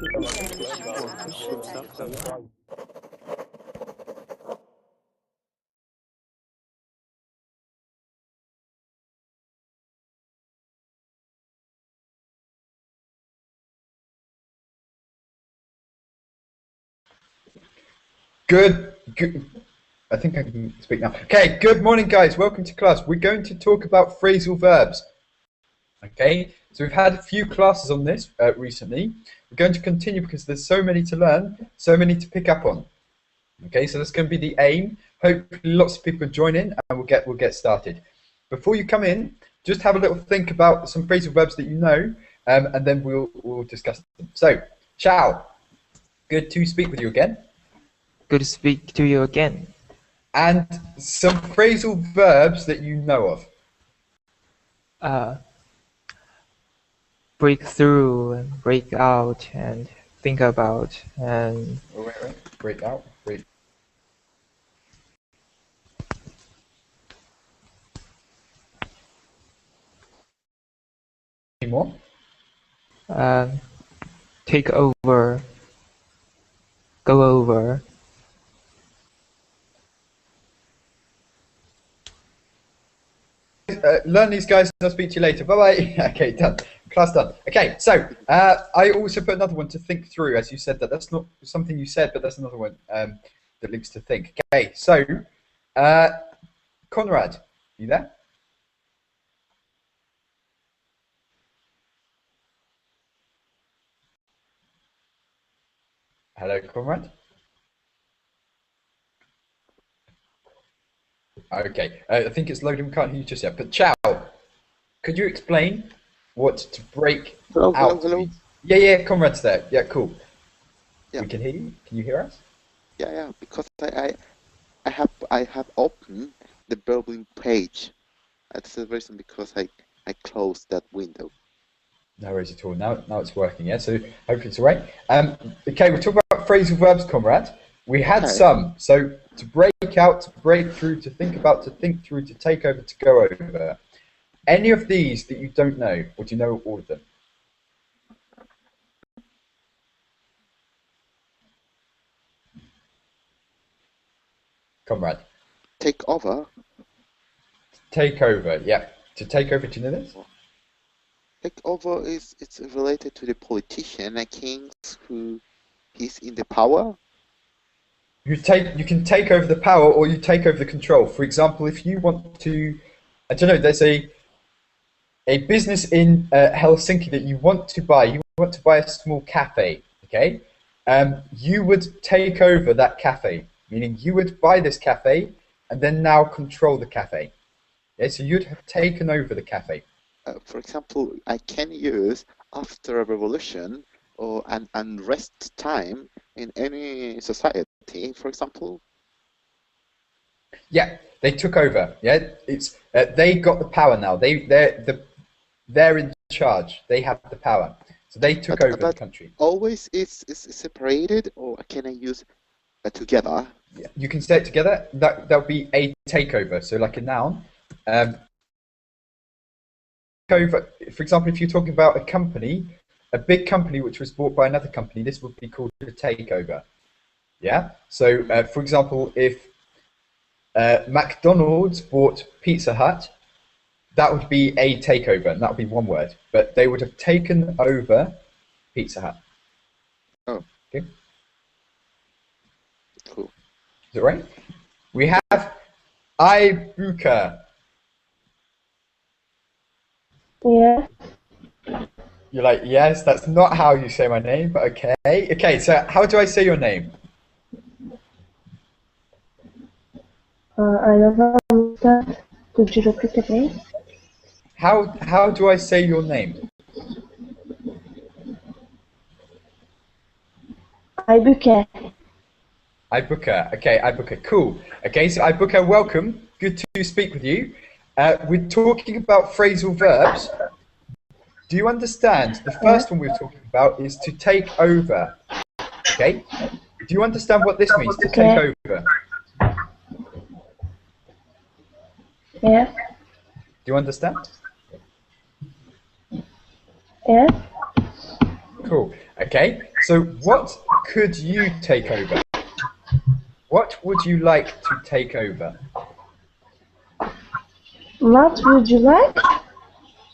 Good. I think I can speak now. Okay, good morning, guys. Welcome to class. We're going to talk about phrasal verbs. Okay, so we've had a few classes on this recently. We're going to continue because there's so many to learn, so many to pick up on. Okay, so that's going to be the aim. Hopefully, lots of people join in, and we'll get started. Before you come in, just have a little think about some phrasal verbs that you know, and then we'll discuss them. So, ciao. Good to speak with you again. Good to speak to you again. And some phrasal verbs that you know of. Break through, and break out, and think about, and... Wait. Break out, break. Any more? Take over, go over. Learn these guys and I'll speak to you later. Bye-bye. Okay, done. Class done. Okay, so I also put another one to think through, as you said that. That's not something you said, but that's another one that links to think. Okay, so Conrad, you there? Hello, Conrad. Okay, I think it's loading. We can't hear you just yet. But ciao. Could you explain what to break out? Hello. Yeah, Conrad's there. Yeah, cool. Yeah. We can hear you. Can you hear us? Yeah. Because I have opened the building page. That's the reason because I closed that window. No worries at all. Now it's working. Yeah. So hopefully it's all right. Okay, we're talking about phrasal verbs, Conrad. We had some. So to break out, to break through, to think about, to think through, to take over, to go over. Any of these that you don't know, or do you know all of them? Conrad. Take over. Take over. Yeah. To take over. Do you know this? Take over it's related to the politician, a king who is in the power. You can take over the power, or you take over the control. For example, if you want to, I don't know, there's a business in Helsinki that you want to buy. You want to buy a small cafe, okay? You would take over that cafe, meaning you would buy this cafe and then now control the cafe. Yeah, so you'd have taken over the cafe. For example, I can use after a revolution or an unrest time in any society, for example. Yeah, they took over. Yeah, it's they got the power now. They're in charge. They have the power. So they took over the country. Always is separated, or can I use together? Yeah, you can say it together. That would be a takeover. So like a noun. Over, for example, if you're talking about a company, a big company which was bought by another company, this would be called a takeover. Yeah. So for example, if McDonald's bought Pizza Hut, that would be a takeover, and that would be one word. But they would have taken over Pizza Hut. Oh. Okay. Cool. Is it right? We have Ibuka. Yeah. You're like, yes, that's not how you say my name, but okay. Okay, so how do I say your name? I don't understand. Could you repeat it, please? How do I say your name? Ibuka. Ibuka. Okay, Ibuka. Cool. Okay, so Ibuka, welcome. Good to speak with you. We're talking about phrasal verbs. Do you understand? The first one we're talking about is to take over. Okay? Do you understand what this means, to take over? Yes. Do you understand? Yes. Cool. Okay, so what could you take over? What would you like to take over? What would you like?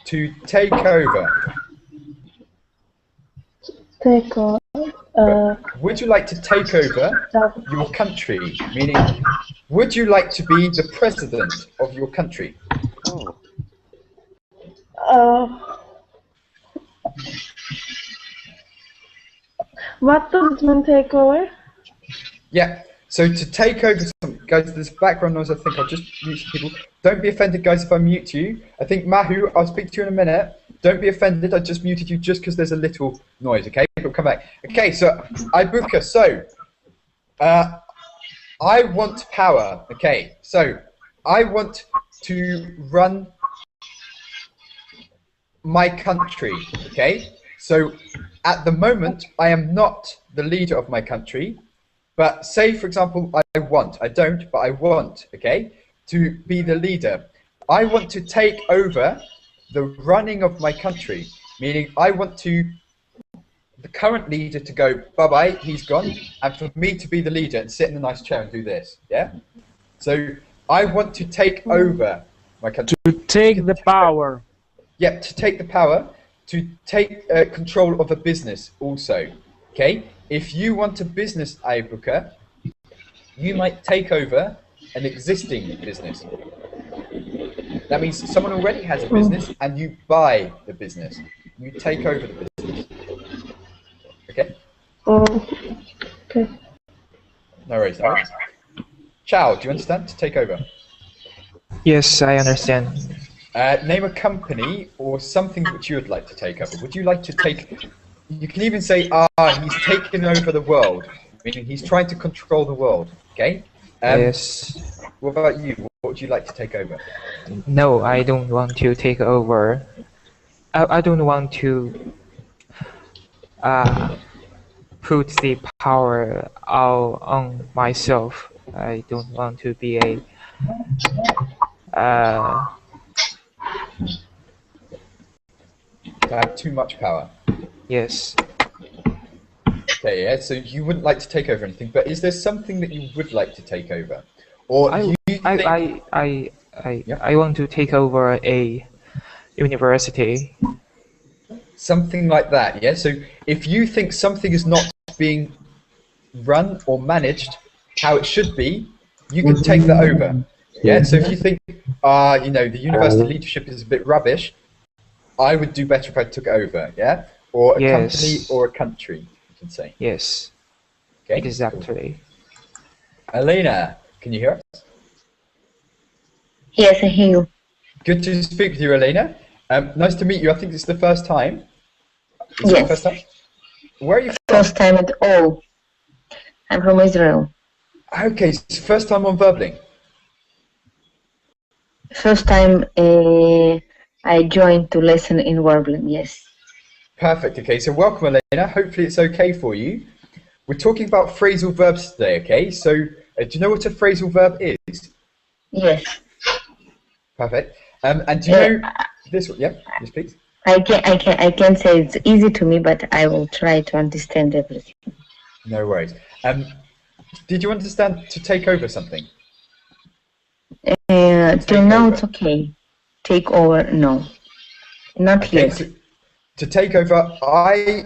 To take over. Take over. Would you like to take over your country? Meaning, would you like to be the president of your country? Oh. What does it mean take over? Yeah. So to take over, guys, there's background noise. I think I'll just mute some people. Don't be offended, guys, if I mute you. I think Mahu, I'll speak to you in a minute. Don't be offended. I just muted you just because there's a little noise. Okay, we'll come back. Okay, so Ibuka. So I want power. Okay, so I want to run my country. Okay, so at the moment I am not the leader of my country. But say, for example, I don't, but I want, okay, to be the leader. I want to take over the running of my country, meaning I want the current leader to go, bye-bye, he's gone, and for me to be the leader and sit in a nice chair and do this, yeah? So I want to take over my country. To take the power. Yeah, to take the power, to take control of a business also, okay? If you want a business, Ibuka, you might take over an existing business. That means someone already has a business and you buy the business. You take over the business. Okay? Okay. No worries. No worries. Chow, do you understand? To take over. Yes, I understand. Name a company or something which you would like to take over. Would you like to take... You can even say, he's taken over the world, meaning he's trying to control the world, okay? Yes. What about you? What would you like to take over? No, I don't want to take over. I don't want to put the power all on myself. I don't want to be a To have too much power. yes. Okay, yeah, so you wouldn't like to take over anything, but is there something that you would like to take over? Or I want to take over a university. something like that, yeah? So if you think something is not being run or managed how it should be, you can take that over. Yeah, so if you think, you know, the university leadership is a bit rubbish, I would do better if I took it over, yeah? Or a company or a country, you can say. Yes. Okay. Exactly. Cool. Elena, can you hear us? Yes, I hear you. Good to speak with you, Elena. Nice to meet you. I think it's the first time. Is it the first time? Where are you from? First time at all. I'm from Israel. Okay, so first time on Verbling. First time I joined to listen in Warbling, yes. Perfect. Okay, so welcome, Elena. Hopefully it's okay for you. We're talking about phrasal verbs today, okay? So do you know what a phrasal verb is? Yes. Perfect. And do you know this one? Yeah, yes, please. I can't say it's easy to me, but I will try to understand everything. No worries. Did you understand to take over something? Till now it's okay. Take over, no. Not yet. So, to take over, I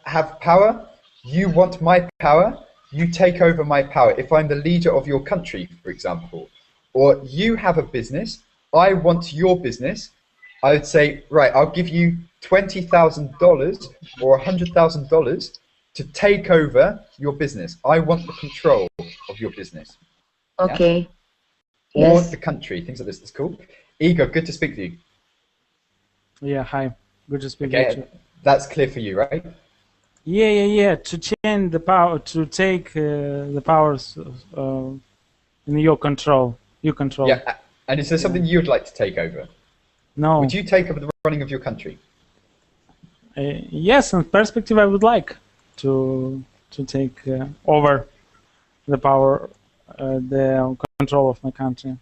have power, you want my power, you take over my power. If I'm the leader of your country, for example, or you have a business, I want your business, I would say, right, I'll give you $20,000 or $100,000 to take over your business. I want the control of your business. Okay. Yeah? Or Yes. the country, things like this. That's cool. Igor, good to speak to you. Yeah, hi. Good to speak Okay, with you. that's clear for you, right? Yeah. To change the power, to take the powers in your control. You control. Yeah, and is there something you'd like to take over? No. Would you take over the running of your country? Yes, in perspective, I would like to take over the power, the control of my country.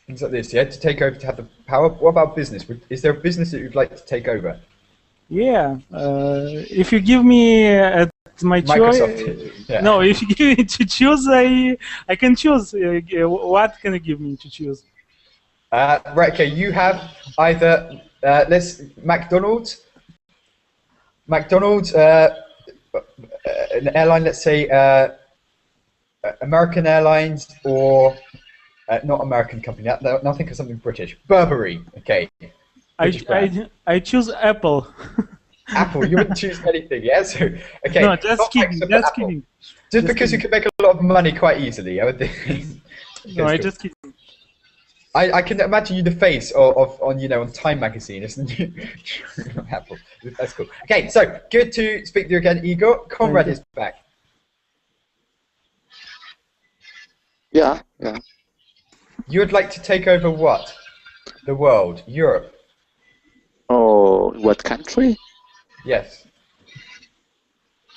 Things like this, yeah, to take over, to have the power. What about business? Is there a business that you'd like to take over? Yeah. If you give me my choice, Microsoft. Yeah. no. If you give me to choose, I can choose. What can you give me to choose? Right. Okay. You have either McDonald's, an airline. Let's say American Airlines, or not American company. Now think of something British. Burberry. Okay. British brand. I choose Apple. Apple. You wouldn't choose anything. Yeah. So okay. No, just not kidding. Microsoft, Just Apple. kidding. Just because you could make a lot of money quite easily, I would think. No, I just kidding. I can imagine you the face of on on Time magazine, isn't it? Apple. That's cool. Okay, so good to speak to you again, Igor. Conrad is back. Yeah, yeah. You would like to take over what? The world, Europe. Oh, what country? Yes.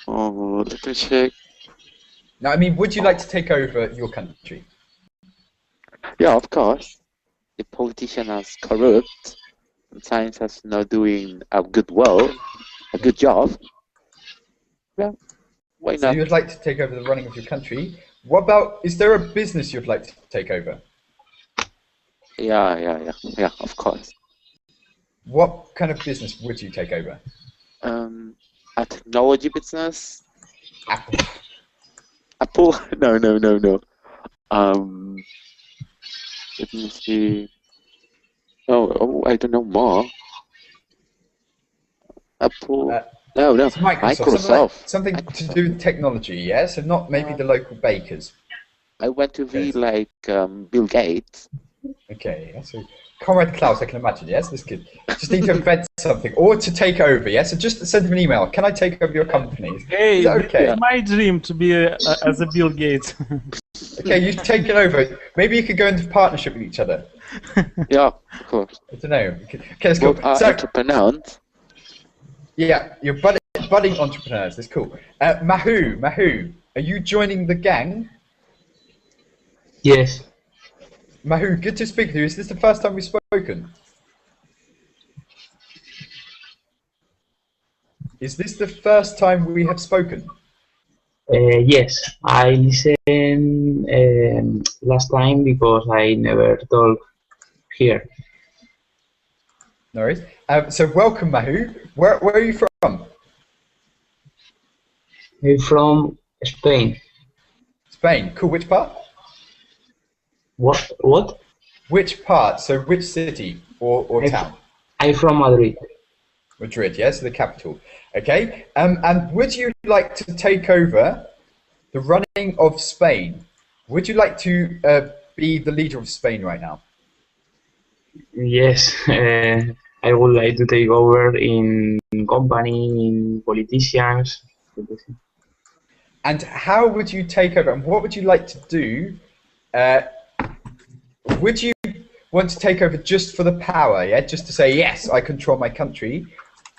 Oh, let me check. Now, I mean, would you like to take over your country? Yeah, of course. The politician is corrupt, and science is not doing a good job. Yeah, why So not? you would like to take over the running of your country. What about, is there a business you'd like to take over? Yeah, of course. What kind of business would you take over? A technology business? Apple. Apple? No. Let me see. Oh, I don't know more. Apple? No. It's Microsoft. Something to do with technology, yeah? So not maybe the local bakers. I want to be Okay. like Bill Gates. Okay, yeah, so Conrad Klaus, I can imagine, yes? This kid. Just need to invent something, or to take over, yes? So just send him an email. Can I take over your company? Hey, Is that okay? it's my dream to be as a Bill Gates. Okay, you've taken over. Maybe you could go into partnership with each other. Yeah, of course. I don't know. Okay, that's cool. Both are So, entrepreneurs. yeah, you're budding entrepreneurs. That's cool. Mahu, are you joining the gang? Yes. Mahu, good to speak to you. Is this the first time we've spoken? Is this the first time we have spoken? Yes. I listened last time because I never talked here. No worries. So welcome, Mahu. Where are you from? I'm from Spain. Spain. Cool. Which part? What? Which part? So which city or I'm town? I'm from Madrid. Madrid, yes, the capital. Okay. And would you like to take over the running of Spain? Would you like to be the leader of Spain right now? Yes. I would like to take over in company, in politicians. And how would you take over? And what would you like to do? Would you want to take over just for the power, yeah? Just to say, yes, I control my country?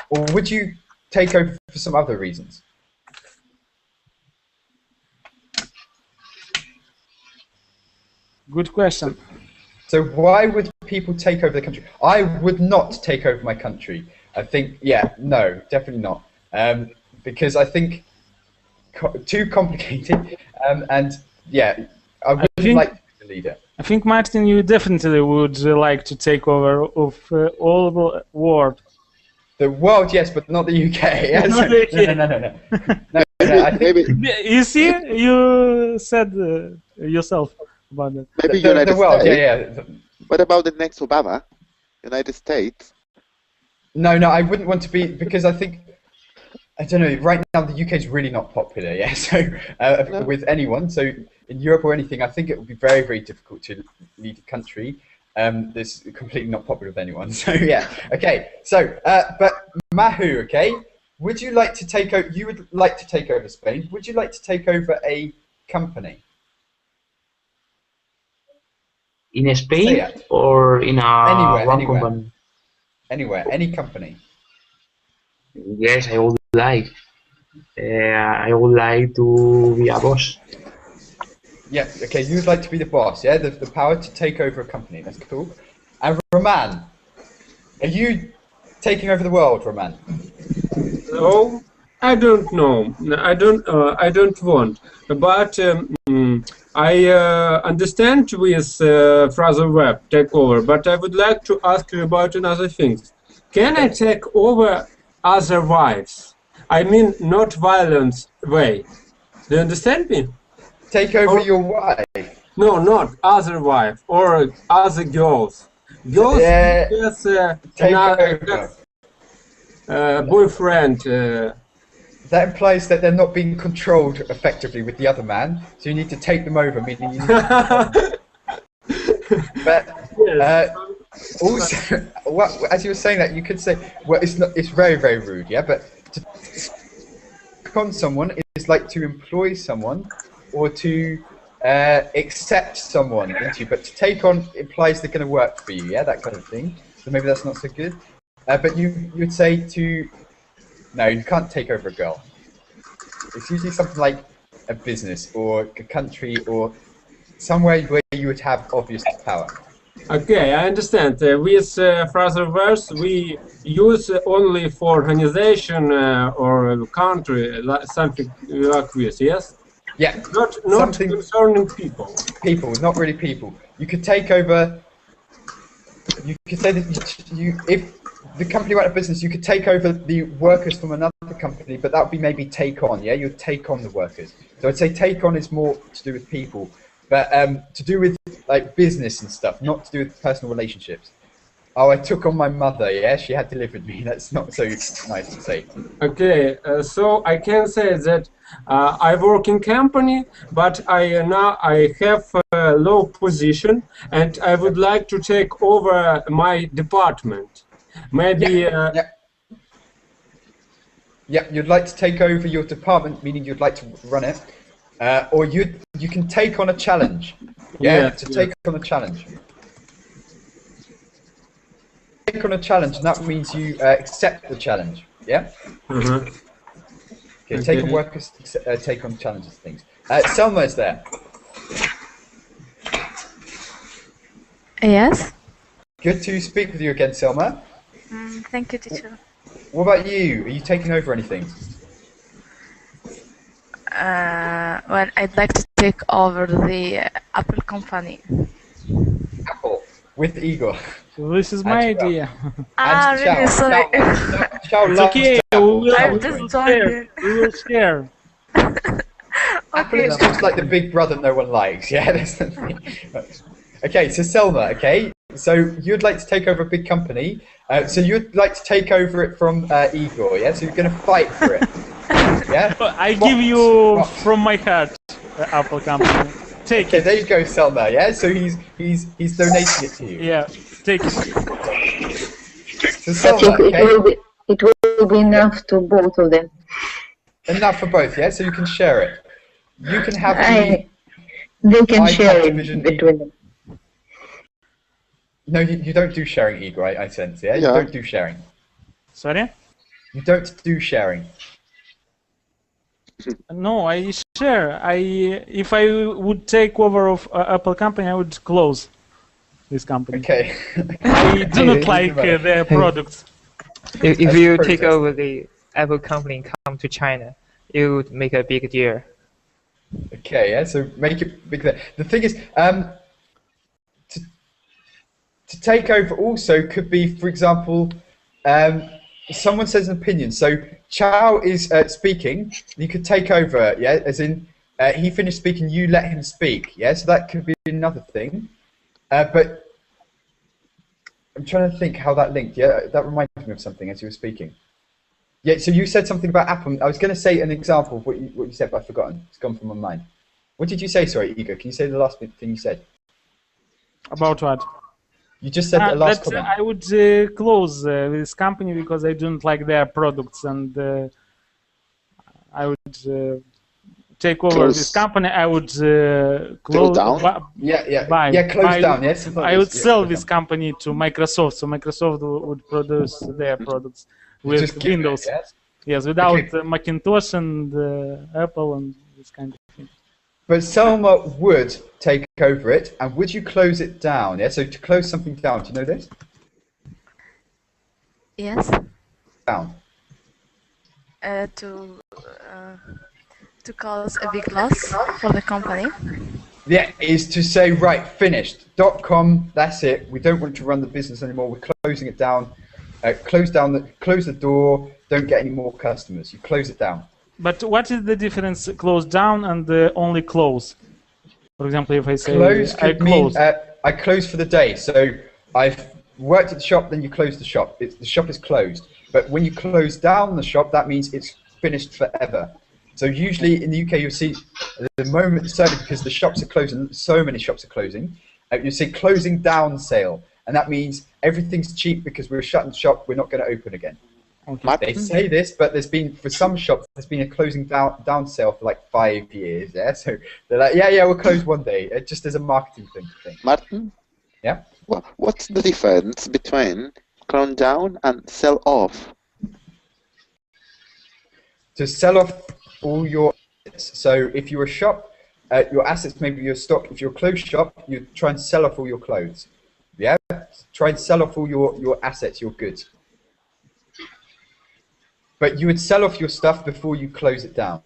Or would you take over for some other reasons? Good question. So why would people take over the country? I would not take over my country. I think, yeah, no, definitely not. Because I think too complicated. And yeah, I wouldn't like to be the leader. I think, Martin, you definitely would like to take over of all the world. The world, yes, but not the UK. Yes. Not the UK. No. I think Maybe You see, you said yourself about that. maybe the United world, States. yeah. What about the next Obama? United States? No, I wouldn't want to be, because I think, I don't know, right now the UK is really not popular, yeah, so No. with anyone, so in Europe or anything, I think it would be very, very difficult to lead a country that's completely not popular with anyone, so yeah, okay, so, but Mahu, okay, would you like to take over, you would like to take over Spain, would you like to take over a company? In Say Spain it. or in Anywhere, one anywhere. company? Anywhere, any company. Yes, I would like. I would like to be a boss. Yeah, okay, you would like to be the boss, yeah? The power to take over a company, that's cool. And Roman, are you taking over the world, Roman? Oh, I don't know. I don't want. But I understand with phrasal verb take over. But I would like to ask you about another things. Can I take over other wives? I mean, not violent way. Do you understand me? Take over your wife? No, not other wife or other girls. Girls yes, take over. Boyfriend. That implies that they're not being controlled effectively with the other man, so you need to take them over, meaning you need to but also, as you were saying that, you could say, well, it's very, very rude, yeah, but to con someone is like to employ someone or to accept someone into you, but to take on implies they're going to work for you, yeah, that kind of thing. So maybe that's not so good. But you would say to, no, you can't take over a girl. It's usually something like a business or a country or somewhere where you would have obvious power. Okay, I understand. With phrasal verbs, we use only for organization or country, something like this, yes? Yeah. Not something concerning people. People, not really people. You could take over. You could say that if the company went out of business, you could take over the workers from another company, but that would be maybe take on. Yeah, you'd take on the workers. So I'd say take on is more to do with people, but to do with like business and stuff, not to do with personal relationships. Oh, I took on my mother. Yeah, she had delivered me. That's not so nice to say. Okay, so I can say that I work in company, but now I have a low position, and I would like to take over my department. Maybe. Yeah, you'd like to take over your department, meaning you'd like to run it, or you can take on a challenge. Yeah, take on a challenge. Take on a challenge, and that means you accept the challenge. Yeah. Okay, take on workers, take on challenges, things. Selma is there. Yes. Good to speak with you again, Selma. Thank you, teacher. What about you? Are you taking over anything? Well, I'd like to take over the Apple company. Apple with Igor. This is my idea. Really? Sorry. It's okay. I'm just joining. We will share. Apple is just like the big brother no one likes. Yeah, that's the thing. Okay, so Selma. Okay, so you'd like to take over a big company. So you'd like to take over it from Igor. Yeah, so you're going to fight for it. Yeah. I give you from my heart, the Apple company. Take it. There you go, Selma. Yeah, so he's donating it to you. Yeah, take it. So Selma, it will be enough to both of them. Enough for both, yeah. So you can share it. You can have. They can share it between them. No, you don't do sharing, Igor. I sense. Yeah, you don't do sharing. Sorry. You don't do sharing. No, I share. If I would take over of Apple company, I would close this company. Okay. I do not like their products. If you take over the Apple company and come to China, it would make a big deal. Okay, yeah. So make it big. The thing is, to take over also could be, for example, someone says an opinion. So Chow is speaking. You could take over, yeah. As in, he finished speaking, you let him speak, yeah. So that could be another thing. But I'm trying to think how that linked. Yeah, that reminded me of something as you were speaking. Yeah. So you said something about Apple. I was going to say an example of what you said, but I've forgotten. It's gone from my mind. What did you say? Sorry, Igor. Can you say the last thing you said? About what? You just said the last comment. I would close this company because I don't like their products, and I would take over this company. I would close down. Close down. Yes. I would sell this company to Microsoft, so Microsoft would produce their products with Windows. Yes, without Macintosh and Apple and this kind of thing. But Selma would take over it, and would you close it down? Yeah. So to close something down, do you know this? Yes. Down. Uh, to uh, to cause a big loss for the company. Yeah, is to say, right, finished. .com, that's it. We don't want to run the business anymore. We're closing it down. Close the door. Don't get any more customers. You close it down. But what is the difference? Close down and only close. For example, if I say Close I could mean close. I close for the day. So I've worked at the shop, then you close the shop. The shop is closed. But when you close down the shop, that means it's finished forever. So usually in the UK, you'll see the moment, certainly because the shops are closing, so many shops are closing, you see closing down sale. And that means everything's cheap because we're shutting the shop, we're not going to open again. Okay. They say this, but there's been, for some shops, there's been a closing down sale for like 5 years. Yeah, so they're like, yeah, we'll close one day, just as a marketing thing. Martin? Yeah? Well, what's the difference between close down and sell off? To sell off all your assets. So if you're a shop, your assets, maybe your stock, if you're a clothes shop, you try and sell off all your clothes. Yeah? Try and sell off all your assets, your goods. But you would sell off your stuff before you close it down.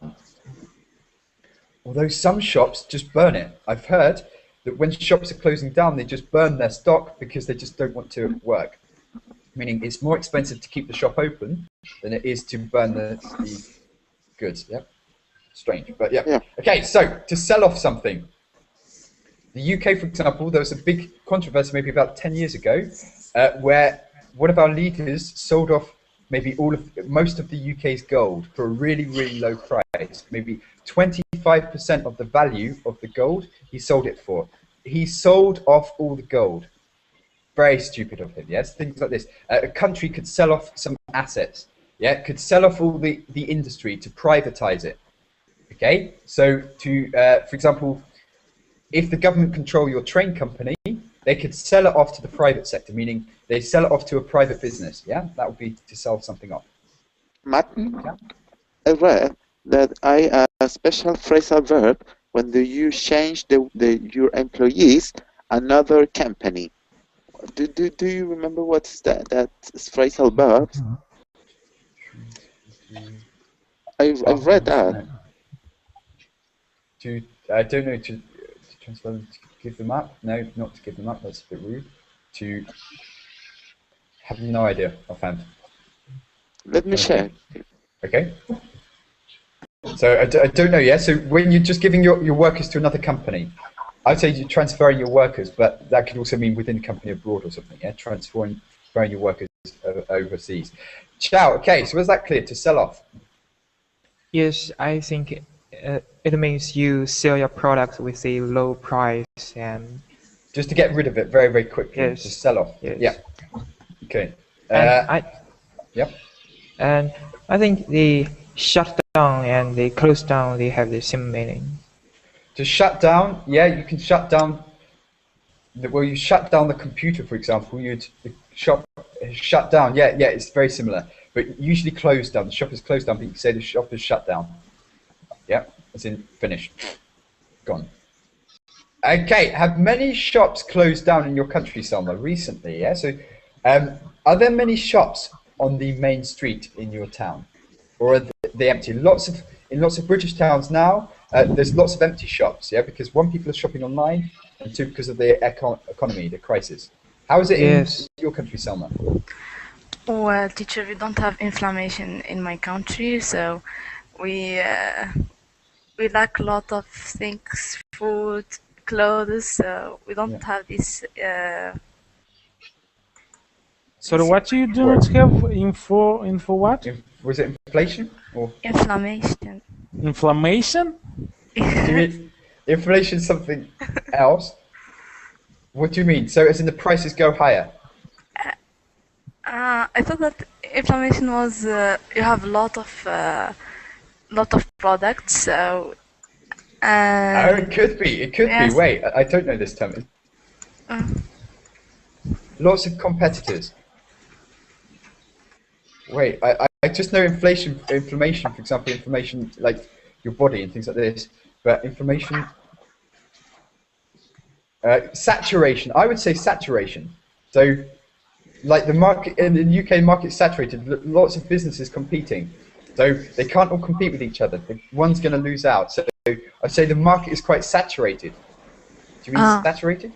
Although some shops just burn it. I've heard that when shops are closing down, they just burn their stock because they just don't want to work. Meaning it's more expensive to keep the shop open than it is to burn the goods. Yeah, strange, but yeah. Okay, so to sell off something. The UK, for example, there was a big controversy maybe about 10 years ago where one of our leaders sold off maybe most of the UK's gold for a really, really low price. Maybe 25% of the value of the gold he sold it for. He sold off all the gold. Very stupid of him, yes? Things like this. A country could sell off some assets, yeah? Could sell off all the industry to privatize it, okay? So to, for example, if the government control your train company, they could sell it off to the private sector, meaning they sell it off to a private business, yeah? That would be to sell something off. Martin, I read that a special phrasal verb when you change your employees another company. Do you remember what's that phrasal verb? I've read that. I don't know, to transfer them, to give them up? No, not to give them up, that's a bit rude. To have no idea offhand. Let me check. Okay. So I don't know, yeah? So when you're just giving your workers to another company, I'd say you're transferring your workers, but that could also mean within a company abroad or something, yeah? Transferring your workers overseas. Ciao, okay, so was that clear? To sell off? Yes, I think it means you sell your product with a low price and... Just to get rid of it very, very quickly, yes. To sell off. Yes. Yeah. Okay. Yep. And I think the shut down and the close down, they have the same meaning. To shut down, yeah, you can shut down. Well, you shut down the computer, for example. The shop shut down. Yeah, it's very similar. But usually closed down. The shop is closed down, but you can say the shop is shut down. Yeah, as in finished. Gone. Okay, have many shops closed down in your country, Selma, recently? Yeah, so are there many shops on the main street in your town? Or are they empty? In lots of British towns now, there's lots of empty shops, yeah, because one, people are shopping online, and two, because of the economy, the crisis. How is it in your country, Selma? Well, teacher, we don't have inflammation in my country, so we lack a lot of things, food, clothes, so we don't have this. So what you do not have info what? Was it inflation or inflammation? Inflammation? Do you mean inflation something else? What do you mean? So as in the prices go higher? I thought that inflammation was you have a lot of products. So. Oh, it could be. It could be. Wait, I don't know this term. Lots of competitors. Wait, I just know inflammation, for example, inflammation like your body and things like this, but inflammation, saturation, I would say saturation. So like the market in the UK market's saturated. Lots of businesses competing, so they can't all compete with each other. One's going to lose out. So I say the market is quite saturated. Do you mean saturated?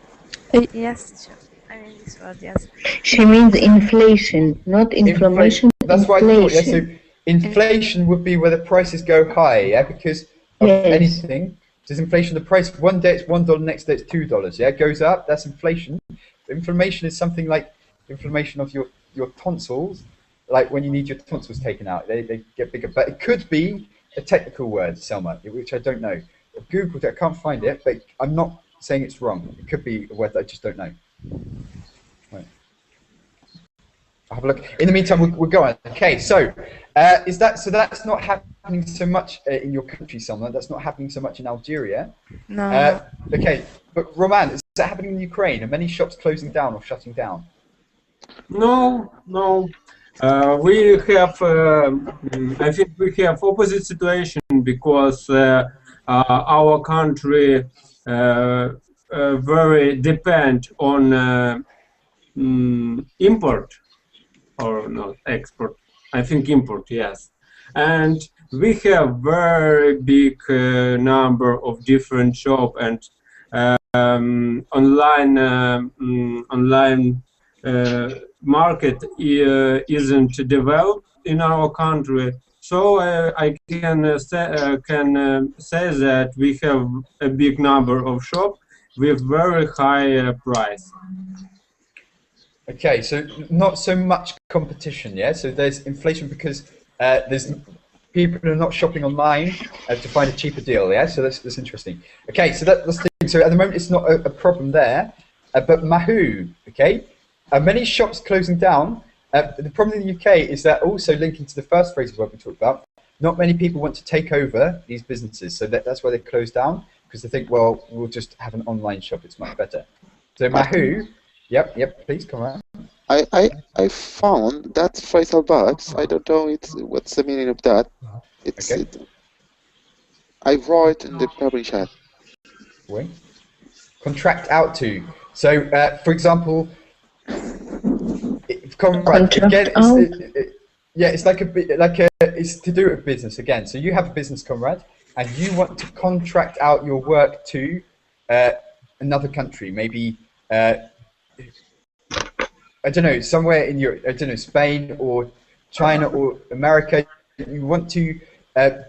Yes, sure. I mean this word, yes. She means inflation, not inflammation. That's what I thought. Yeah. So inflation would be where the prices go high. Yeah, because of anything. There's inflation. The price one day it's $1, next day it's $2. Yeah, it goes up. That's inflation. Inflammation is something like inflammation of your tonsils, like when you need your tonsils taken out. They get bigger. But it could be a technical word, Selma, which I don't know. I've Googled it. I can't find it, but I'm not saying it's wrong. It could be a word that I just don't know. Right. I'll have a look. In the meantime, we'll go on. Okay, so that's not happening so much in your country, Selma. That's not happening so much in Algeria. No. Okay, but Roman, is that happening in Ukraine? Are many shops closing down or shutting down? No. We have, I think we have opposite situation because our country very depend on import or not export. I think import, yes. And we have very big number of different shop and online market isn't developed in our country, so I can say that we have a big number of shops with very high price. Okay, so not so much competition, yeah. So there's inflation because there's people are not shopping online to find a cheaper deal, yeah. So that's interesting. Okay, so that's the thing. So at the moment it's not a problem there, but Mahu, okay. Many shops closing down. The problem in the UK is that also linking to the first phrase what we talked about, not many people want to take over these businesses, so that's why they close down, because they think, well, we'll just have an online shop, it's much better. So Mahu, yep, please come on. I found that phrasal verbs. I don't know what's the meaning of that. It's okay. I wrote in the public chat. Wait. Contract out to. So, for example. Again, it's like it's to do with business again. So you have a business, comrade, and you want to contract out your work to another country, maybe I don't know, somewhere in Europe, I don't know, Spain or China or America. You want to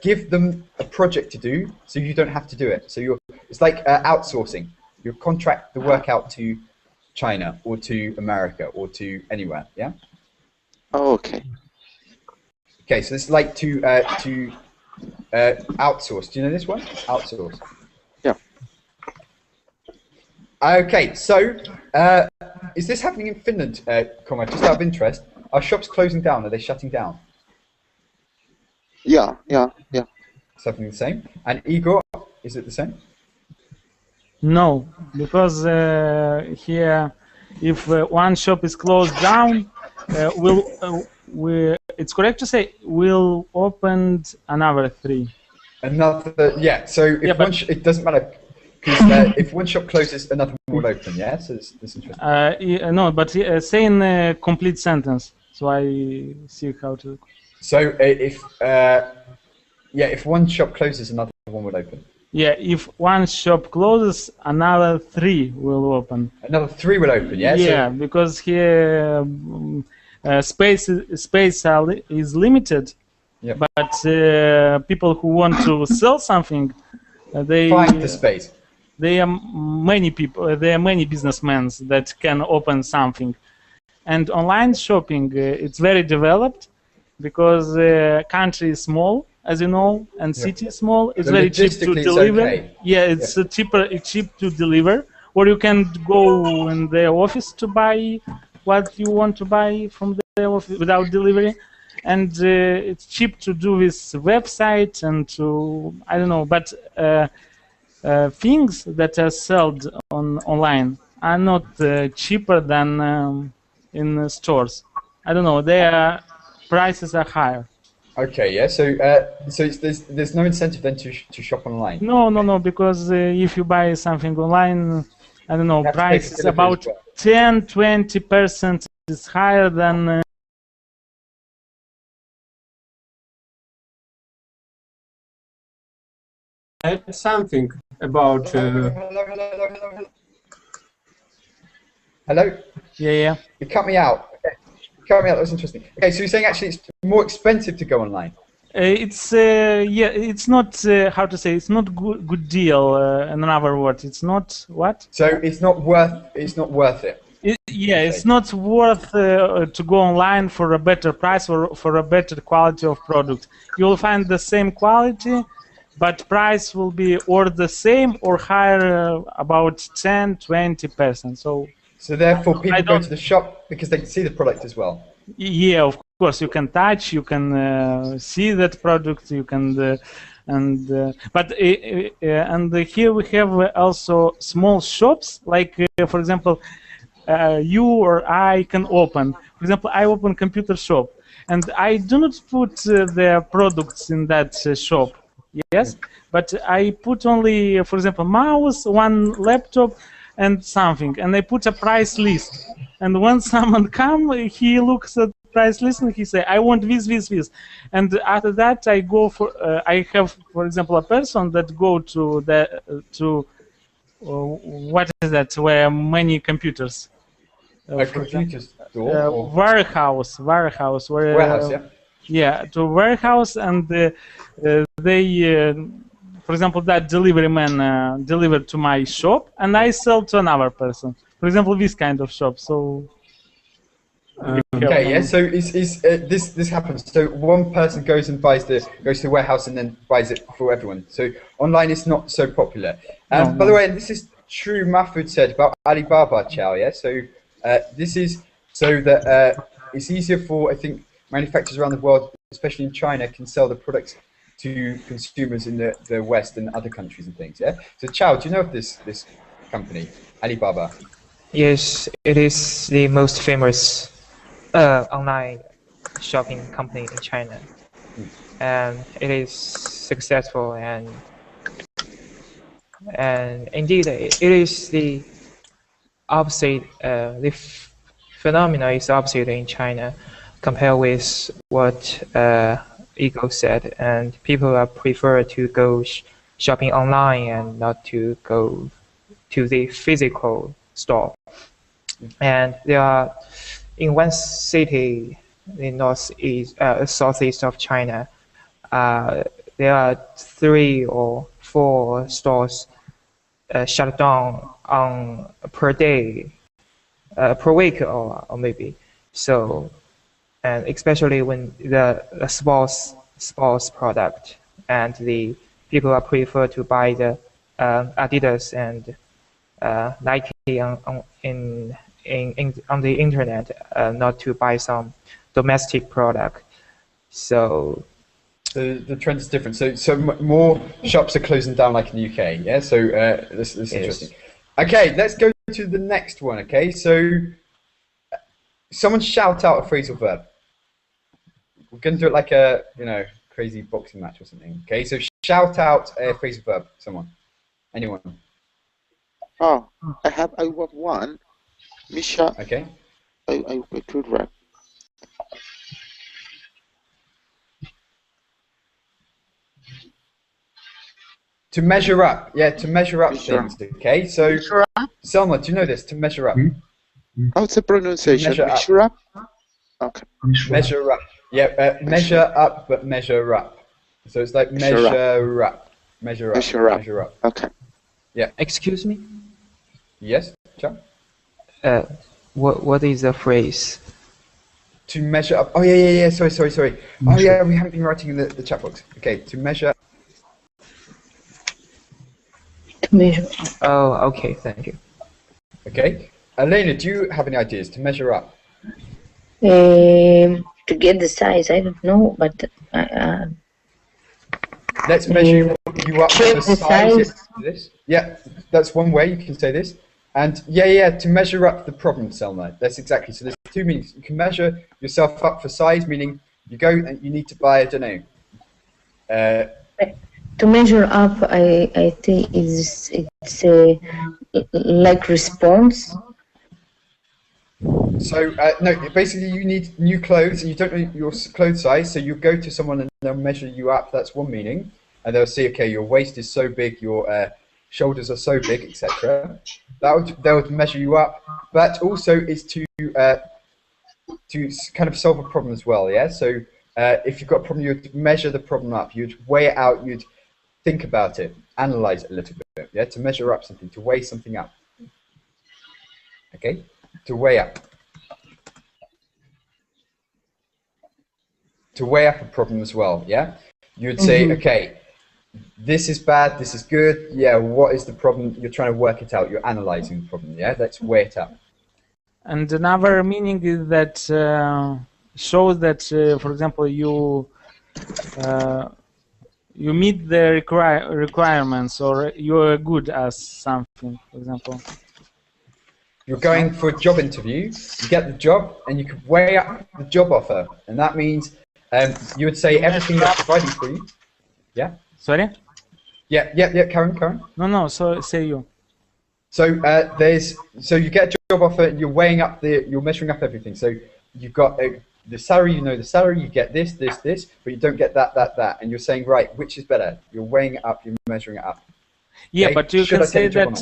give them a project to do, so you don't have to do it. So it's like outsourcing. You contract the work out to China or to America or to anywhere, yeah? Oh, okay. Okay, so it's like to outsource. Do you know this one? Outsource. Yeah. Okay, so is this happening in Finland, Conrad? Just out of interest, are shops closing down? Are they shutting down? Yeah. Something the same. And Igor, is it the same? No, because here, if one shop is closed down, it's correct to say we'll open another 3. Another, yeah. So if it doesn't matter, because if one shop closes, another one will open. Yeah, so it's interesting. No, but say in a complete sentence, so I see how to. So if one shop closes, another one will open. Yeah, if one shop closes, another 3 will open. Another 3 will open, yeah? Yeah, because here space is limited, but people who want to sell something, they find the space. There are many people, there are many businessmen that can open something. And online shopping, it's very developed because the country is small, as you know, and city is small. It's very cheap to deliver. Okay. Yeah, it's cheaper. It's cheap to deliver. Or you can go in the office to buy what you want to buy from the office without delivery, and it's cheap to do this website and to I don't know. But things that are sold online are not cheaper than in stores. I don't know. Their prices are higher. Okay, yeah. So, there's no incentive then to shop online. No, because if you buy something online, I don't know, price is about 10-20% is higher than Add something about. Hello? yeah. You cut me out. Okay. You cut me out. That was interesting. Okay, so you're saying actually it's more expensive to go online? It's it's not how to say. It's not good deal. In other words, it's not what. So it's not worth it. It's not worth to go online for a better price or for a better quality of product. You'll find the same quality, but price will be or the same or higher about 10-20%. So therefore people go to the shop because they can see the product as well. Yeah, of course, you can touch, you can see that product, you can, but here we have also small shops, like for example, you or I can open. For example, I open computer shop, and I do not put the products in that shop. Yes, but I put only, for example, mouse, one laptop, and something, and I put a price list. And when someone comes, he looks at price list and he say, "I want this." And after that, I go for. I have, for example, a person that go to the what is that? Where many computers. A computer store. Warehouse. Where, warehouse, yeah. Yeah, to warehouse, and they. For example, that delivery man delivered to my shop, and I sell to another person. For example, this kind of shop. So. Okay, yeah. So this happens. So one person goes to the warehouse and then buys it for everyone. So online is not so popular. By the way, and this is true. Mahfoud said about Alibaba, Chow. Yeah. So this is so that it's easier for, I think, manufacturers around the world, especially in China, can sell the products to consumers in the West and other countries and things. Yeah. So Chow, do you know of this company, Alibaba? Yes, it is the most famous online shopping company in China, and it is successful, and indeed it is the opposite. The phenomena is opposite in China compared with what Ego said, and people prefer to go shopping online and not to go to the physical store. And there are, in one city in southeast of China, there are 3 or 4 stores shut down per day, per week, or maybe. So, and especially when the sports product, and the people prefer to buy the Adidas and Nike on the internet, not to buy some domestic product. So the trend is different. So more shops are closing down, like in the UK. Yeah. So this is interesting. Okay, let's go to the next one. Okay, so someone shout out a phrasal verb. We're gonna do it like a crazy boxing match or something. Okay, so shout out a phrasal verb. Someone, anyone. Oh, I have one. Misha. Okay. I could write. To measure up. Yeah, to measure up things. Okay, so Selma, do you know this? To measure up. How's the pronunciation? Measure up. Okay. Measure up. Yeah, measure up, but measure up. So it's like measure up. Measure up. Measure up. Okay. Yeah. Excuse me? Yes, John? What is the phrase? To measure up. Oh, yeah. Sorry. Oh, yeah, we haven't been writing in the chat box. Okay, to measure. To measure up. Oh, okay, thank you. Okay. Elena, do you have any ideas to measure up? To get the size, I don't know, but let's measure you up to the size. This. Yeah, that's one way you can say this. And yeah, to measure up the problem, Selma. That's exactly. So there's 2 meanings. You can measure yourself up for size, meaning you go and you need to buy, I don't know. To measure up, I think it's like response. So no, basically you need new clothes and you don't know your clothes size, so you go to someone and they'll measure you up. That's one meaning, and they'll see, okay, your waist is so big, your shoulders are so big, etc. They'll measure you up, but also is to kind of solve a problem as well. Yeah. So if you've got a problem, you'd measure the problem up. You'd weigh it out. You'd think about it, analyze it a little bit. Yeah. To measure up something, to weigh something up. Okay. To weigh up. To weigh up a problem as well, yeah? You'd say, okay, this is bad, this is good, yeah, what is the problem? You're trying to work it out, you're analyzing the problem, yeah? Let's weigh it up. And another meaning is that shows that, for example, you meet the requirements, or you're good at something, for example. You're going for a job interview, you get the job, and you can weigh up the job offer, and that means you would say everything that's providing for you. Yeah? Sorry? Yeah, Karen. No, so say you. So so you get a job offer and you're weighing up you're measuring up everything. So you've got the salary, you know the salary, you get this, but you don't get that, and you're saying, right, which is better? You're weighing it up, you're measuring it up. Yeah, okay? but you can say that.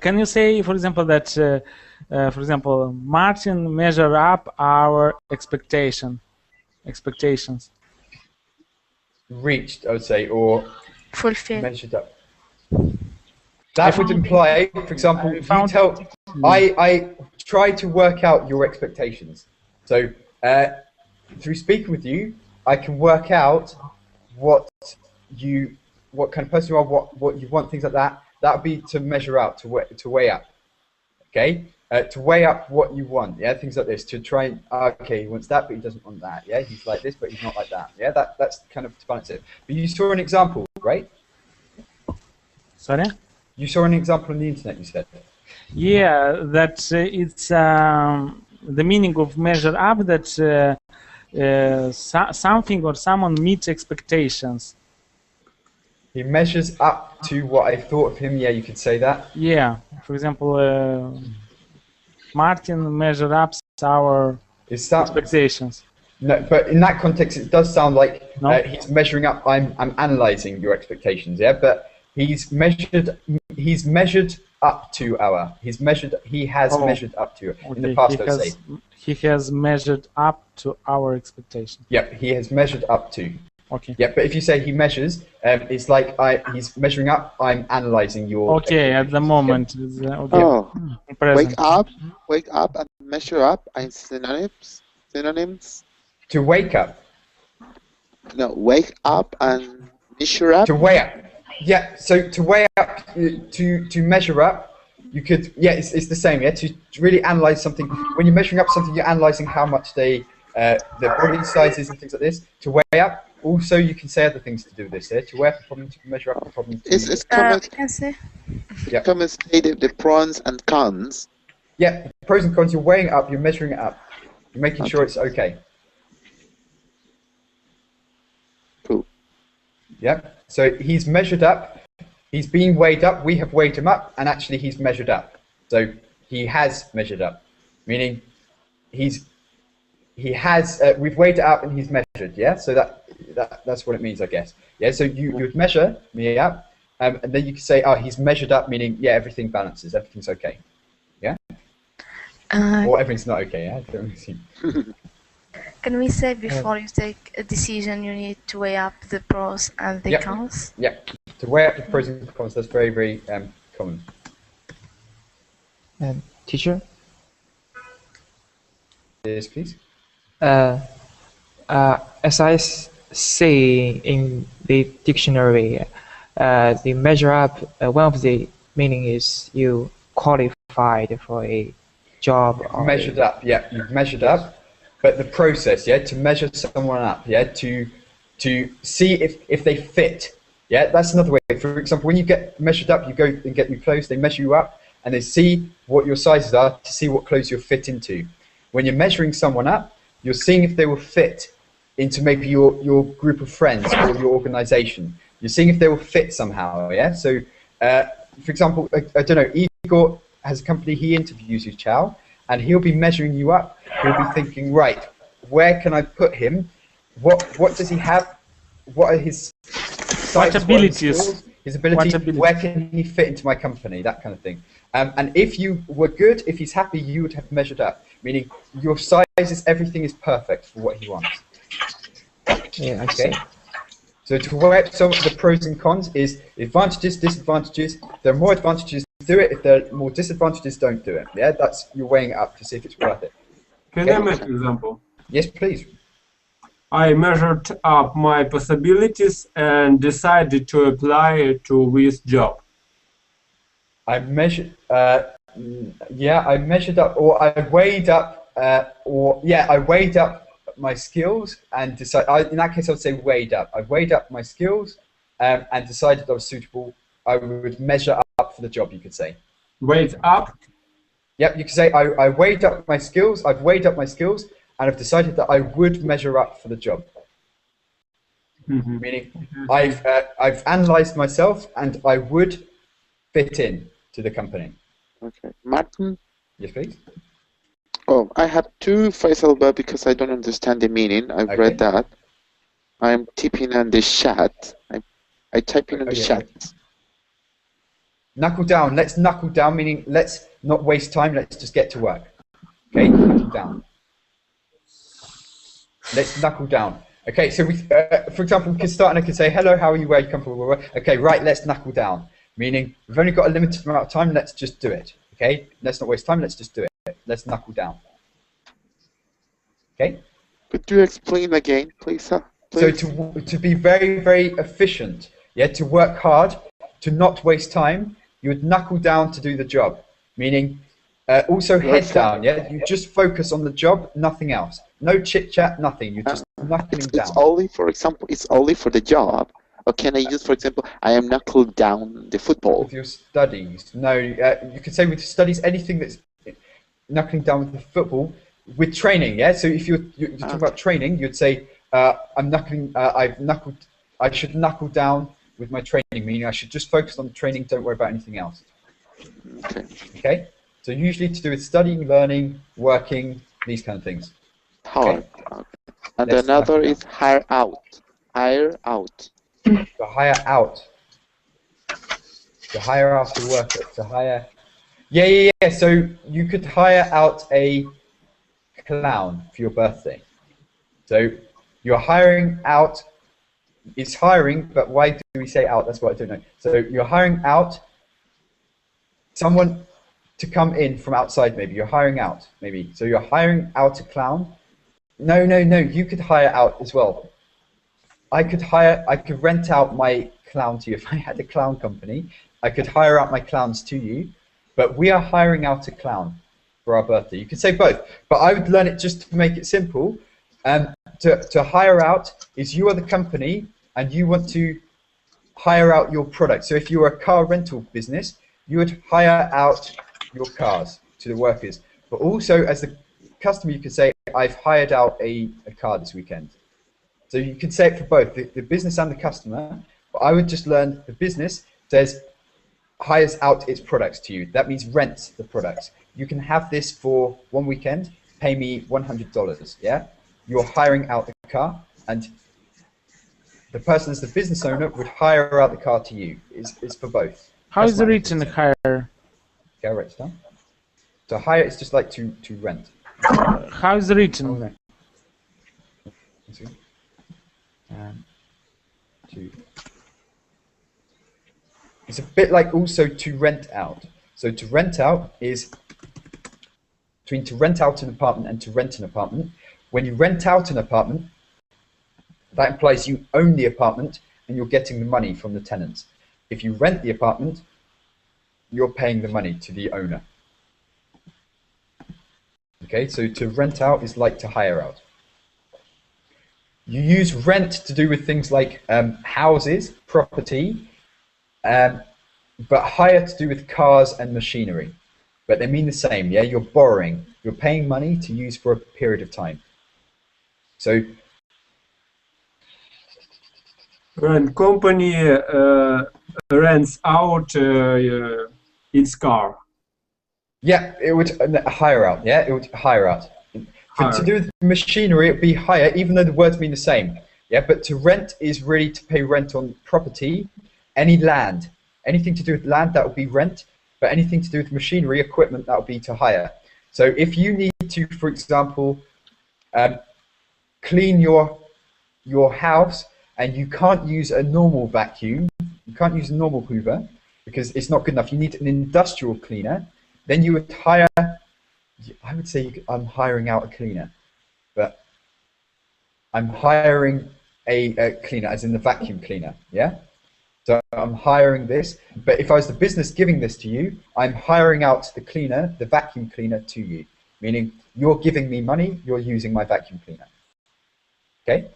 Can you say, for example, that for example, Martin measure up our expectations? Reached, I would say, or Fulfilled. measured up. That would imply, for example, I try to work out your expectations. So through speaking with you, I can work out what kind of person you are, what you want, things like that. That would be to measure out, to weigh up. Okay, to weigh up what you want. Yeah, things like this. To try and okay, he wants that, but he doesn't want that. Yeah, he's like this, but he's not like that. Yeah, that's kind of to balance it. But you saw an example, right? Sorry. You saw an example on the internet. You said. Yeah, that it's the meaning of measure up, that something or someone meets expectations. He measures up to what I thought of him. Yeah, you could say that. Yeah, for example, Martin measure up our expectations. No, but in that context, it does sound like he's measuring up. I'm analyzing your expectations. Yeah, but he's measured up to our. He has measured up to in the past. I'd say he has measured up to our expectations. Yeah, he has measured up to. Okay. Yeah, but if you say he measures, it's like he's measuring up. I'm analyzing your. Okay, at the moment. Yeah. Okay. Oh, wake up, and measure up are synonyms. Synonyms. To wake up. No, wake up and measure up. To weigh up. Yeah. So to weigh up, to measure up, you could. Yeah, it's the same. Yeah. To really analyze something. When you're measuring up something, you're analyzing how much their body sizes and things like this. To weigh up. Also, you can say other things to do with this. Here, to weigh up a problem, to measure up a problem. It's common. Can say. Yeah. Common say the pros and cons. Yeah, the pros and cons. You're weighing it up. You're measuring it up. You're making sure it's okay. Cool. Yeah. So he's measured up. He's being weighed up. We have weighed him up, and actually he's measured up. So he has measured up, meaning we've weighed it up and he's measured. Yeah. So that's what it means, I guess. Yeah. So you would measure me up, and then you could say, oh, he's measured up, meaning yeah, everything balances, everything's okay. Yeah. Or everything's not okay. Yeah. Can we say before you take a decision, you need to weigh up the pros and the cons? Yeah. To weigh up the pros and cons, that's very, very common. Teacher? Yes, please. As I say in the dictionary, the measure up, one of the meaning is you qualified for a job. Measured up, yeah, you've measured up. But the process, yeah, to measure someone up, yeah, to see if they fit, yeah, that's another way. For example, when you get measured up, you go and get new clothes, they measure you up, and they see what your sizes are to see what clothes you'll fit into. When you're measuring someone up, you're seeing if they will fit into maybe your group of friends or your organization. You're seeing if they will fit somehow, yeah? So, for example, I don't know, Igor has a company, he interviews you, Chow, and he'll be measuring you up. He'll be thinking, right, where can I put him? What does he have? What are his sites, What abilities? What are his skills, his ability? Where can he fit into my company? That kind of thing. And if you were good, if he's happy, you would have measured up. Meaning your sizes, everything is perfect for what he wants. Yeah, I see. So to weigh up some of the pros and cons is advantages, disadvantages. If there are more advantages, do it. If there are more disadvantages, don't do it. Yeah, that's you're weighing it up to see if it's worth it. Can I make an example? Yes, please. I measured up my possibilities and decided to apply to this job. I measured, yeah, I measured up, or I weighed up, I weighed up my skills and decided. In that case, I would say weighed up. I weighed up my skills and decided I was suitable. I would measure up for the job. You could say. Weighed up. Yep, you could say I weighed up my skills. I've weighed up my skills, and I've decided that I would measure up for the job. Meaning, I've analysed myself, and I would fit in to the company. Okay, Martin. Yes, please. Oh, I have two phrasal verbs because I don't understand the meaning. I've read that. I'm typing on the chat. I type in on the chat. Knuckle down. Let's knuckle down, meaning let's not waste time. Let's just get to work. Okay, knuckle down. Let's knuckle down. Okay, so we, for example, we could start and I could say, hello, how are you, where you come from? Okay, right, let's knuckle down. Meaning, we've only got a limited amount of time, let's just do it. Okay, let's not waste time, let's just do it. Let's knuckle down. Okay? Could you explain again, please, sir? Please. So to be very, very efficient, yeah, to work hard, to not waste time, you would knuckle down to do the job. Meaning, also head down, yeah? You just focus on the job, nothing else. No chit-chat, nothing. You're just knuckling down. It's only, for example, it's only for the job. Or can I use, for example, I am knuckled down the football? With your studies. No, you could say with studies, anything that's knuckling down with the football, with training, yeah? So if you're talking about training, you'd say, I'm knuckling, I should knuckle down with my training, meaning I should just focus on the training, don't worry about anything else. Okay. Okay? So usually to do with studying, learning, working, these kind of things. Hard. Okay. And another is hire out. Hire out. To hire out. To hire out a worker. To hire. Yeah. So you could hire out a clown for your birthday. So you're hiring out. It's hiring, but why do we say out? That's what I don't know. So you're hiring out someone to come in from outside, maybe. You're hiring out, maybe. So you're hiring out a clown. No. You could hire out as well. I could rent out my clown to you. If I had a clown company, I could hire out my clowns to you. But we are hiring out a clown for our birthday. You could say both. But I would learn it just to make it simple. To hire out is you are the company and you want to hire out your product. So if you're a car rental business, you would hire out your cars to the workers. But also as the customer, you could say, I've hired out a car this weekend. So you could say it for both, the business and the customer. But I would just learn the business says, hires out its products to you. That means rents the products. You can have this for one weekend, pay me $100, yeah? You're hiring out the car, and the person as the business owner would hire out the car to you. It's for both. How is it written hire? Okay, I'll write it down. So hire is just like to rent. How is it written? Oh, no. It's a bit like also to rent out. So to rent out is between to rent out an apartment and to rent an apartment. When you rent out an apartment, that implies you own the apartment and you're getting the money from the tenants. If you rent the apartment, you're paying the money to the owner. Okay, so to rent out is like to hire out. You use rent to do with things like houses, property, but hire to do with cars and machinery. But they mean the same, yeah? You're borrowing. You're paying money to use for a period of time. So when company rents out its car. Yeah, it would hire out. Yeah, it would hire out. To do with machinery, it would be hire, even though the words mean the same. Yeah, but to rent is really to pay rent on property, any land, anything to do with land, that would be rent. But anything to do with machinery, equipment, that would be to hire. So if you need to, for example, clean your house and you can't use a normal vacuum, you can't use a normal Hoover because it's not good enough. You need an industrial cleaner. Then you would hire. I would say I'm hiring out a cleaner, but I'm hiring a cleaner, as in the vacuum cleaner. Yeah. So I'm hiring this, but if I was the business giving this to you, I'm hiring out the cleaner, the vacuum cleaner to you, meaning you're giving me money, you're using my vacuum cleaner. Okay?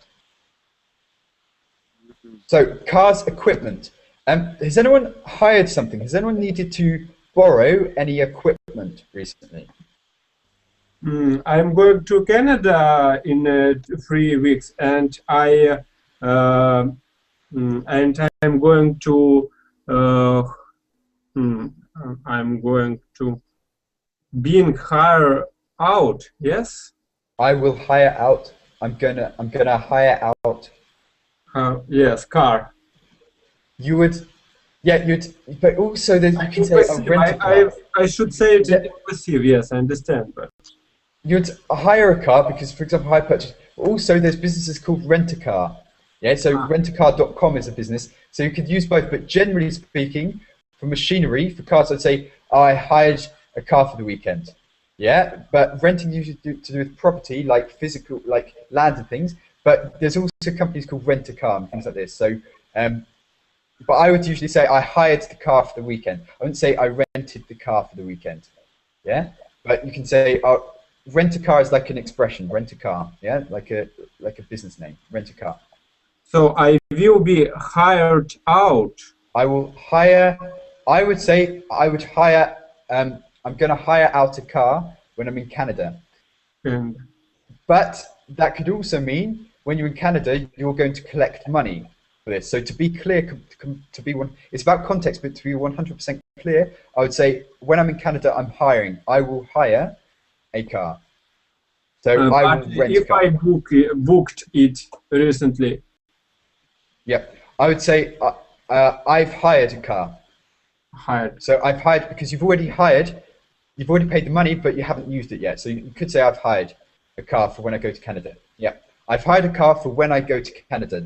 So cars, equipment. Has anyone hired something? Has anyone needed to borrow any equipment recently? I'm going to Canada in 3 weeks, and I'm going to I'm going to being hired out. Yes. I will hire out. I'm gonna hire out. Yes, car. You would, yeah, you'd. But also, you can say a rent a car. I should say it in inclusive. Yes, I understand, but you'd hire a car because, for example, hire purchase. Also, there's businesses called rent-a-car. Yeah, so rentacar.com is a business. So you could use both, but generally speaking, for machinery, for cars, I'd say, oh, I hired a car for the weekend. Yeah, but renting usually to do with property, like physical, like land and things. But there's also companies called Rent-A-Car and things like this. So, but I would usually say I hired the car for the weekend. I wouldn't say I rented the car for the weekend. Yeah, but you can say rent-a-car is like an expression. Rent-a-car. Yeah, like a business name. Rent-a-car. So I will be hired out. I will hire. I would say I would hire. I'm going to hire out a car when I'm in Canada. But that could also mean when you're in Canada, you're going to collect money for this. So to be clear, it's about context, but to be 100% clear, I would say when I'm in Canada, I'm hiring. I will hire a car. So I will rent a car. If I booked it recently. Yeah, I would say I've hired a car. Hired. So I've hired because you've already hired. You've already paid the money, but you haven't used it yet. So you could say I've hired a car for when I go to Canada. Yeah, I've hired a car for when I go to Canada.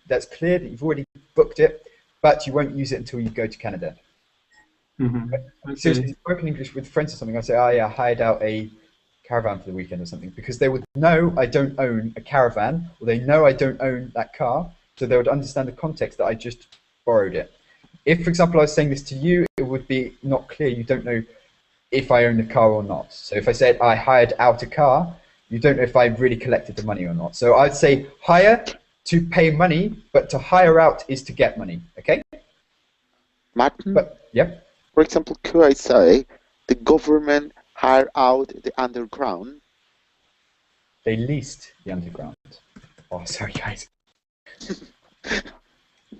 That's clear that you've already booked it, but you won't use it until you go to Canada. Okay. So if you spoke in English with friends or something, I say, oh yeah, I hired out a caravan for the weekend or something, because they would know I don't own a caravan, or they know I don't own that car, so they would understand the context that I just borrowed it. If, for example, I was saying this to you, it would be not clear. You don't know if I own the car or not. So if I said I hired out a car, you don't know if I really collected the money or not. So I'd say hire to pay money, but to hire out is to get money. Okay? Martin? Yep. For example, could I say the government hired out the underground? They leased the underground. Oh, sorry, guys.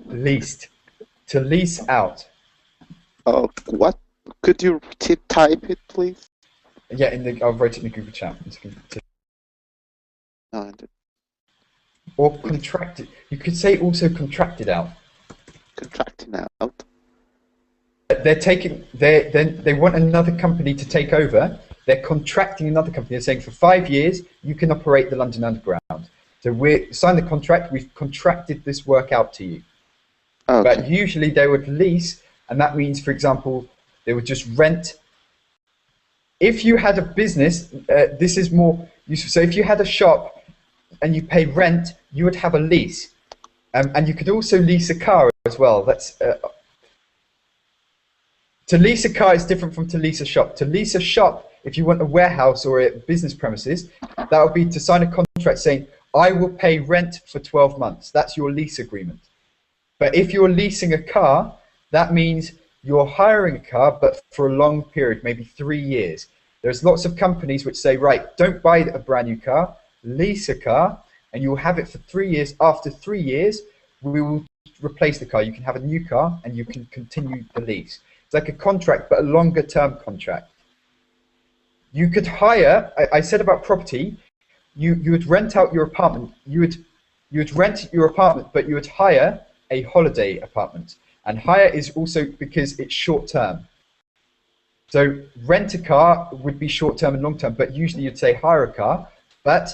Leased. To lease out. Oh, what? Could you type it, please? Yeah, I'll write it in the Google chat. Or contracted. You could say also contracted out. Contracting out. They want another company to take over. They're contracting another company. They're saying for 5 years you can operate the London Underground. So we signed the contract. We've contracted this work out to you. Okay. But usually they would lease, and that means, for example, they would just rent. If you had a business, this is more useful. So if you had a shop and you pay rent, you would have a lease, and you could also lease a car as well. That's to lease a car is different from to lease a shop. To lease a shop, if you want a warehouse or a business premises, that would be to sign a contract saying, I will pay rent for 12 months. That's your lease agreement. But if you're leasing a car, that means you're hiring a car, but for a long period, maybe 3 years. There's lots of companies which say, right, don't buy a brand new car, lease a car, and you'll have it for 3 years. After 3 years, we will replace the car. You can have a new car, and you can continue the lease. It's like a contract, but a longer term contract. You could hire. I said about property. You would rent out your apartment. You would rent your apartment, but you would hire a holiday apartment. And hire is also because it's short term. So rent a car would be short term and long term, but usually you'd say hire a car. But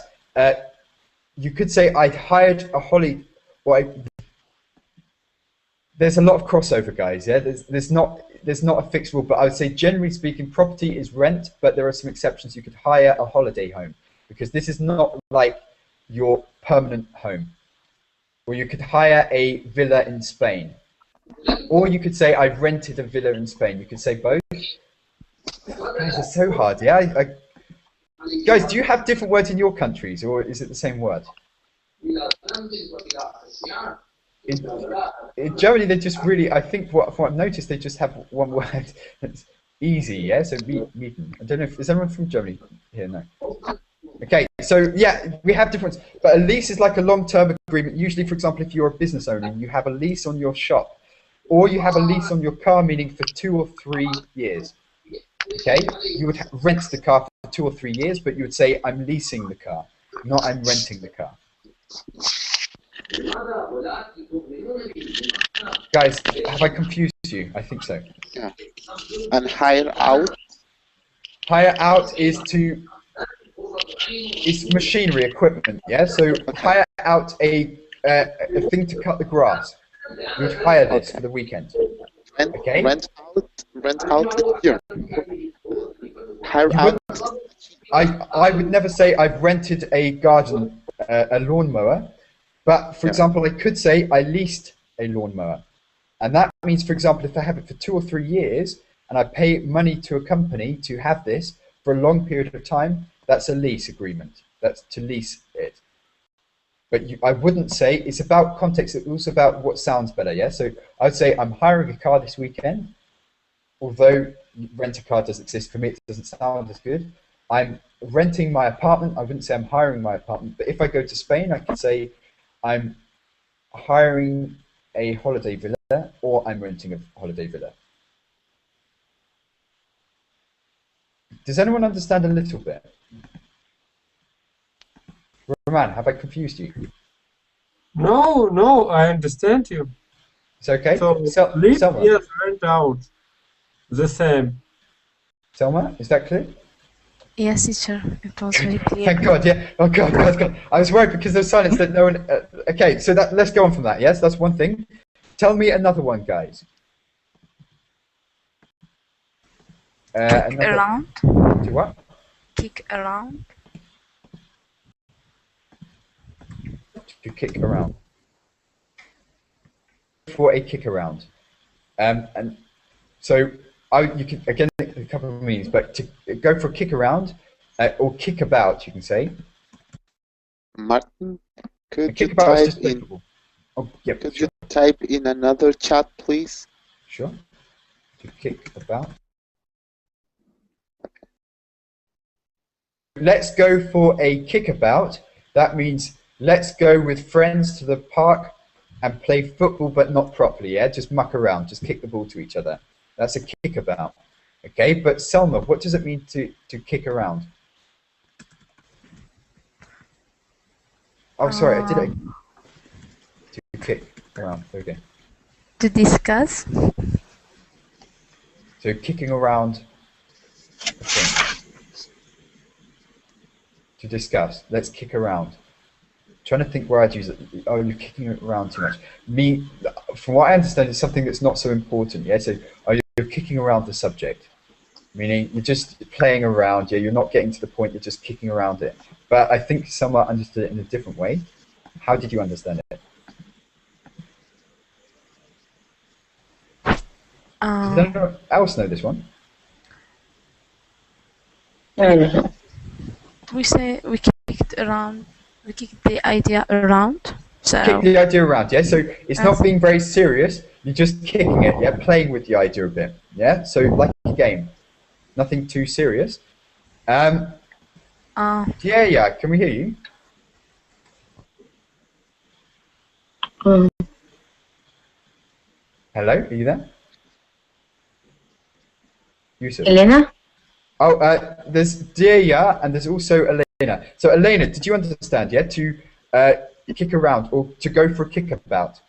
you could say I hired a holiday. There's a lot of crossover, guys. Yeah, there's not a fixed rule, but I would say generally speaking, property is rent, but there are some exceptions. You could hire a holiday home because this is not like your permanent home. Or you could hire a villa in Spain. Or you could say, I've rented a villa in Spain. You could say both. Guys, it's so hard, yeah? Guys, do you have different words in your countries, or is it the same word? In Germany, they just really, I think what I've noticed, they just have one word that's easy, yeah? So, mieten. I don't know if, is anyone from Germany here? No. Okay, so yeah, we have different, but a lease is like a long-term agreement. Usually, for example, if you're a business owner, you have a lease on your shop, or you have a lease on your car, meaning for 2 or 3 years. Okay, you would rent the car for 2 or 3 years, but you would say, I'm leasing the car, not I'm renting the car. Guys, have I confused you? I think so. Yeah. And hire out? Hire out is to... It's machinery, equipment, yeah? So hire out a thing to cut the grass. You would hire this for the weekend. Okay? Rent out here. Hire out. I would never say I've rented a garden, a lawnmower. But, for example, I could say I leased a lawnmower. And that means, for example, if I have it for 2 or 3 years and I pay money to a company to have this for a long period of time, that's a lease agreement. That's to lease it. But I wouldn't say, it's about context, it's also about what sounds better, yeah? So I'd say I'm hiring a car this weekend, although rent a car does exist, for me it doesn't sound as good. I'm renting my apartment, I wouldn't say I'm hiring my apartment, but if I go to Spain, I could say I'm hiring a holiday villa, or I'm renting a holiday villa. Does anyone understand a little bit? Roman, have I confused you? No, I understand you. It's okay? So leave, yes, rent out. The same. Selma, is that clear? Yes, teacher. It was very clear. Thank God, yeah. Oh God. I was worried because there's silence that no one... okay, so let's go on from that, yes? That's one thing. Tell me another one, guys. Kick around. Do what? Kick around. To kick around. For a kick around. And so you can, again, a couple of meanings, but to go for a kick around or kick about, you can say. Martin, could you type in another chat, please? Sure. To kick about. Let's go for a kickabout. That means let's go with friends to the park and play football, but not properly, yeah? Just muck around, just kick the ball to each other. That's a kickabout. Okay, but Selma, what does it mean to kick around? Oh, sorry, I did it. To kick around, okay. To discuss. So kicking around a thing. To discuss. Let's kick around. Trying to think where I'd use it. Oh, you're kicking it around too much. Me, from what I understand, it's something that's not so important. Yeah. So, you're kicking around the subject, meaning you're just playing around. Yeah, you're not getting to the point. You're just kicking around it. But I think someone understood it in a different way. How did you understand it? Does anyone else know this one? I don't know. We say we kicked around. We kicked the idea around. So kick the idea around, yeah. So it's not being very serious. You're just kicking it, yeah, playing with the idea a bit, yeah. So like a game, nothing too serious. Yeah. Can we hear you? Hello, are you there? Yusuf. Elena? Oh, there's Dia and there's also Elena. So Elena, did you understand? Yeah, to kick around or to go for a kickabout.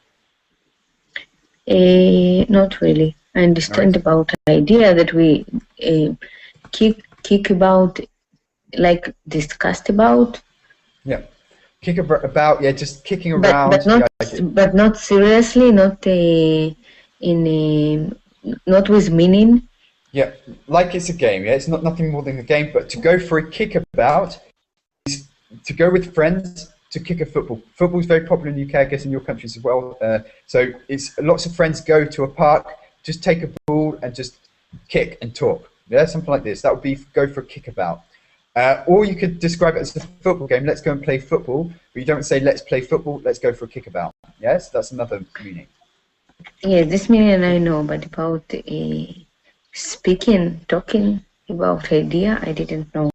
Not really. I understand Right. about idea that we kick about, like discussed about. Yeah, about. Yeah, just kicking But around. but not seriously, not not with meaning. Yeah, like it's a game. Yeah, it's not nothing more than a game. But to go for a kickabout is to go with friends to kick a football. Football is very popular in the UK, I guess, in your countries as well. So it's lots of friends go to a park, just take a ball and just kick and talk. Yeah, something like this. That would be go for a kickabout. Or you could describe it as a football game. Let's go and play football. But you don't say let's play football. Let's go for a kickabout. Yes, that's another meaning. Yeah, this meaning I know, but about speaking, talking about idea, I didn't know.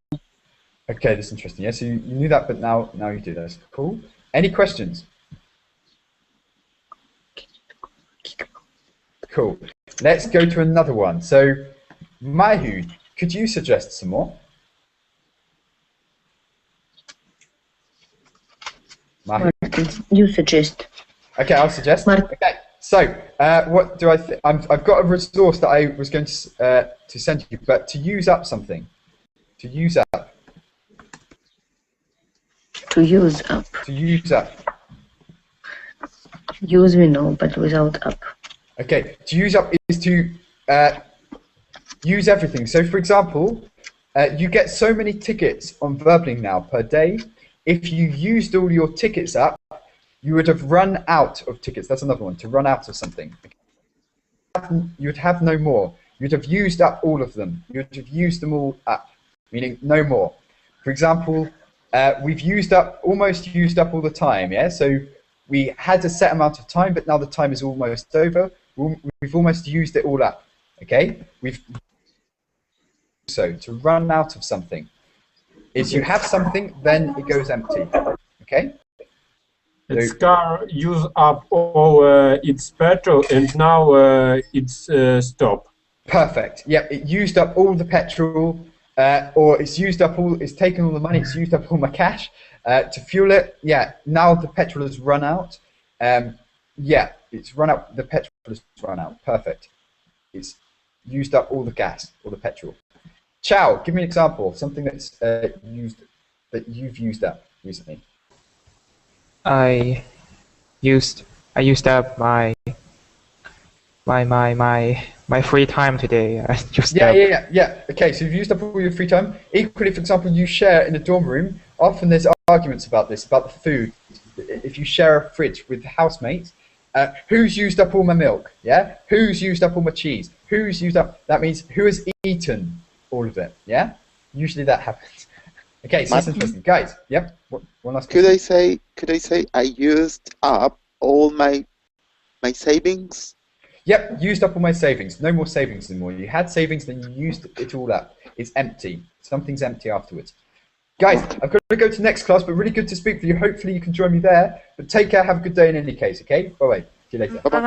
Okay, that's interesting. Yeah, so you knew that, but now you do. That's cool. Any questions? Cool. Let's go to another one. So, Mahu, could you suggest some more? Mahu. You suggest. Okay, I'll suggest. Okay, so what do I think? I've got a resource that I was going to send you, but to use up something. To use up. To use up. To use up. Use we know, but without up. Okay, to use up is to use everything. So, for example, you get so many tickets on Verbling now per day. If you used all your tickets up, you would have run out of tickets. That's another one, to run out of something. You would have no more. You'd have used up all of them. You would have used them all up, meaning no more. For example, we've almost used up all the time, yeah? So we had a set amount of time, but now the time is almost over. We've almost used it all up, okay? So to run out of something is you have something, then it goes empty, okay? Its car used up all its petrol and now it's stopped. Perfect. Yeah, it used up all the petrol, or it's taken all the money, it's used up all my cash to fuel it. Yeah, now the petrol has run out. Yeah, it's run out. The petrol has run out. Perfect. It's used up all the gas, all the petrol. Chow, give me an example of something that's you've used up recently. I used up my free time today. I used up. Yeah. Okay, so you've used up all your free time. Equally, for example, you share in a dorm room. Often there's arguments about this, about the food. If you share a fridge with housemates, who's used up all my milk? Yeah, who's used up all my cheese? Who's used up? That means who has eaten all of it. Yeah, usually that happens. Okay, so that's interesting, guys. Yep. One last. Could I say I used up all my savings? Yep, used up all my savings. No more savings anymore. You had savings, then you used it all up. It's empty. Something's empty afterwards. Guys, I've got to go to the next class, but really good to speak with you. Hopefully you can join me there. But take care, have a good day in any case, okay? Bye-bye. See you later. Bye-bye.